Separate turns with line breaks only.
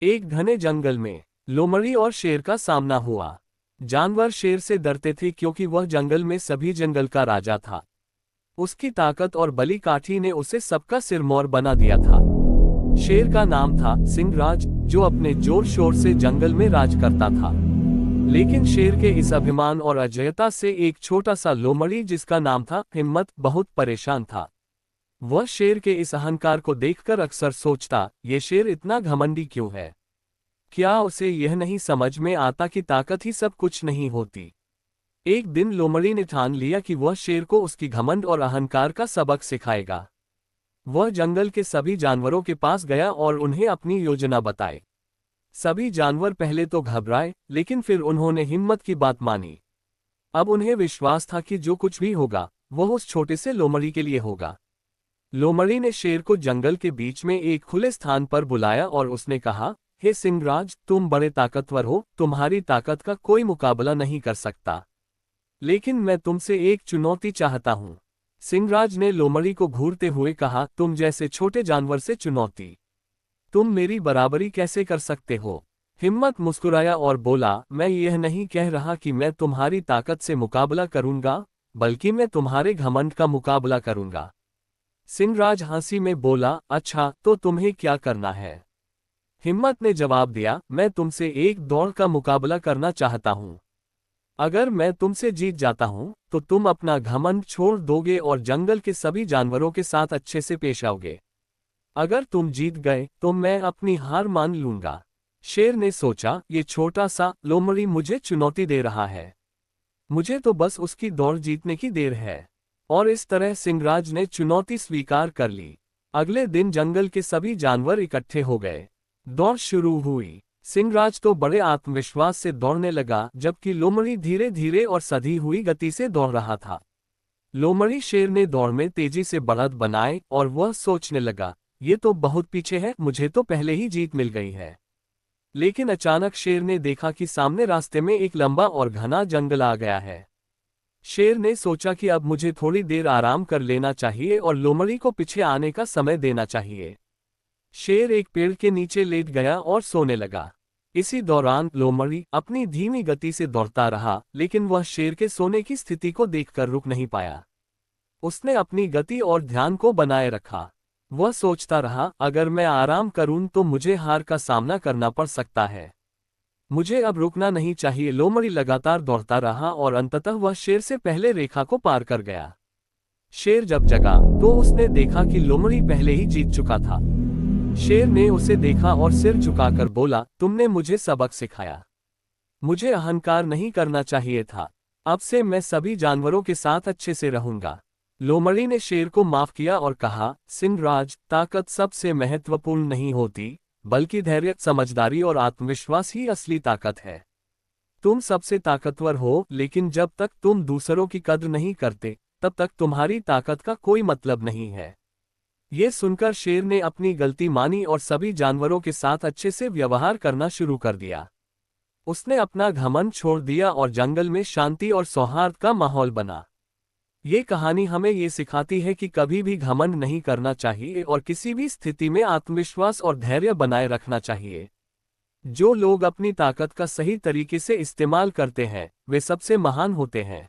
एक घने जंगल में लोमड़ी और शेर का सामना हुआ। जानवर शेर से डरते थे क्योंकि वह जंगल में सभी जंगल का राजा था। उसकी ताकत और बली काठी ने उसे सबका सिरमौर बना दिया था। शेर का नाम था सिंहराज, जो अपने जोर शोर से जंगल में राज करता था। लेकिन शेर के इस अभिमान और अजयता से एक छोटा सा लोमड़ी जिसका नाम था हिम्मत बहुत परेशान था। वह शेर के इस अहंकार को देखकर अक्सर सोचता, ये शेर इतना घमंडी क्यों है? क्या उसे यह नहीं समझ में आता कि ताकत ही सब कुछ नहीं होती? एक दिन लोमड़ी ने ठान लिया कि वह शेर को उसकी घमंड और अहंकार का सबक सिखाएगा। वह जंगल के सभी जानवरों के पास गया और उन्हें अपनी योजना बताई। सभी जानवर पहले तो घबराए, लेकिन फिर उन्होंने हिम्मत की बात मानी। अब उन्हें विश्वास था कि जो कुछ भी होगा वह उस छोटे से लोमड़ी के लिए होगा। लोमड़ी ने शेर को जंगल के बीच में एक खुले स्थान पर बुलाया और उसने कहा, हे सिंहराज, तुम बड़े ताकतवर हो, तुम्हारी ताकत का कोई मुकाबला नहीं कर सकता। लेकिन मैं तुमसे एक चुनौती चाहता हूँ। सिंहराज ने लोमड़ी को घूरते हुए कहा, तुम जैसे छोटे जानवर से चुनौती? तुम मेरी बराबरी कैसे कर सकते हो? हिम्मत मुस्कुराया और बोला, मैं यह नहीं कह रहा कि मैं तुम्हारी ताकत से मुकाबला करूंगा, बल्कि मैं तुम्हारे घमंड का मुकाबला करूंगा। सिंहराज हंसी में बोला, अच्छा तो तुम्हें क्या करना है? हिम्मत ने जवाब दिया, मैं तुमसे एक दौड़ का मुकाबला करना चाहता हूं। अगर मैं तुमसे जीत जाता हूं, तो तुम अपना घमंड छोड़ दोगे और जंगल के सभी जानवरों के साथ अच्छे से पेश आओगे। अगर तुम जीत गए तो मैं अपनी हार मान लूंगा। शेर ने सोचा, ये छोटा सा लोमड़ी मुझे चुनौती दे रहा है। मुझे तो बस उसकी दौड़ जीतने की देर है। और इस तरह सिंहराज ने चुनौती स्वीकार कर ली। अगले दिन जंगल के सभी जानवर इकट्ठे हो गए। दौड़ शुरू हुई। सिंहराज तो बड़े आत्मविश्वास से दौड़ने लगा, जबकि लोमड़ी धीरे धीरे और सधी हुई गति से दौड़ रहा था। लोमड़ी शेर ने दौड़ में तेजी से बढ़त बनाए और वह सोचने लगा, ये तो बहुत पीछे है, मुझे तो पहले ही जीत मिल गई है। लेकिन अचानक शेर ने देखा कि सामने रास्ते में एक लंबा और घना जंगल आ गया है। शेर ने सोचा कि अब मुझे थोड़ी देर आराम कर लेना चाहिए और लोमड़ी को पीछे आने का समय देना चाहिए। शेर एक पेड़ के नीचे लेट गया और सोने लगा। इसी दौरान लोमड़ी अपनी धीमी गति से दौड़ता रहा, लेकिन वह शेर के सोने की स्थिति को देखकर रुक नहीं पाया। उसने अपनी गति और ध्यान को बनाए रखा। वह सोचता रहा, अगर मैं आराम करूं तो मुझे हार का सामना करना पड़ सकता है। मुझे अब रुकना नहीं चाहिए। लोमड़ी लगातार दौड़ता रहा और अंततः वह शेर से पहले रेखा को पार कर गया। शेर जब जगा तो उसने देखा कि लोमड़ी पहले ही जीत चुका था। शेर ने उसे देखा और सिर झुकाकर बोला, तुमने मुझे सबक सिखाया। मुझे अहंकार नहीं करना चाहिए था। अब से मैं सभी जानवरों के साथ अच्छे से रहूंगा। लोमड़ी ने शेर को माफ किया और कहा, सिंहराज, ताकत सबसे महत्वपूर्ण नहीं होती, बल्कि धैर्य, समझदारी और आत्मविश्वास ही असली ताकत है। तुम सबसे ताकतवर हो, लेकिन जब तक तुम दूसरों की कद्र नहीं करते, तब तक तुम्हारी ताकत का कोई मतलब नहीं है। ये सुनकर शेर ने अपनी गलती मानी और सभी जानवरों के साथ अच्छे से व्यवहार करना शुरू कर दिया। उसने अपना घमंड छोड़ दिया और जंगल में शांति और सौहार्द का माहौल बना। ये कहानी हमें ये सिखाती है कि कभी भी घमंड नहीं करना चाहिए और किसी भी स्थिति में आत्मविश्वास और धैर्य बनाए रखना चाहिए। जो लोग अपनी ताकत का सही तरीके से इस्तेमाल करते हैं, वे सबसे महान होते हैं।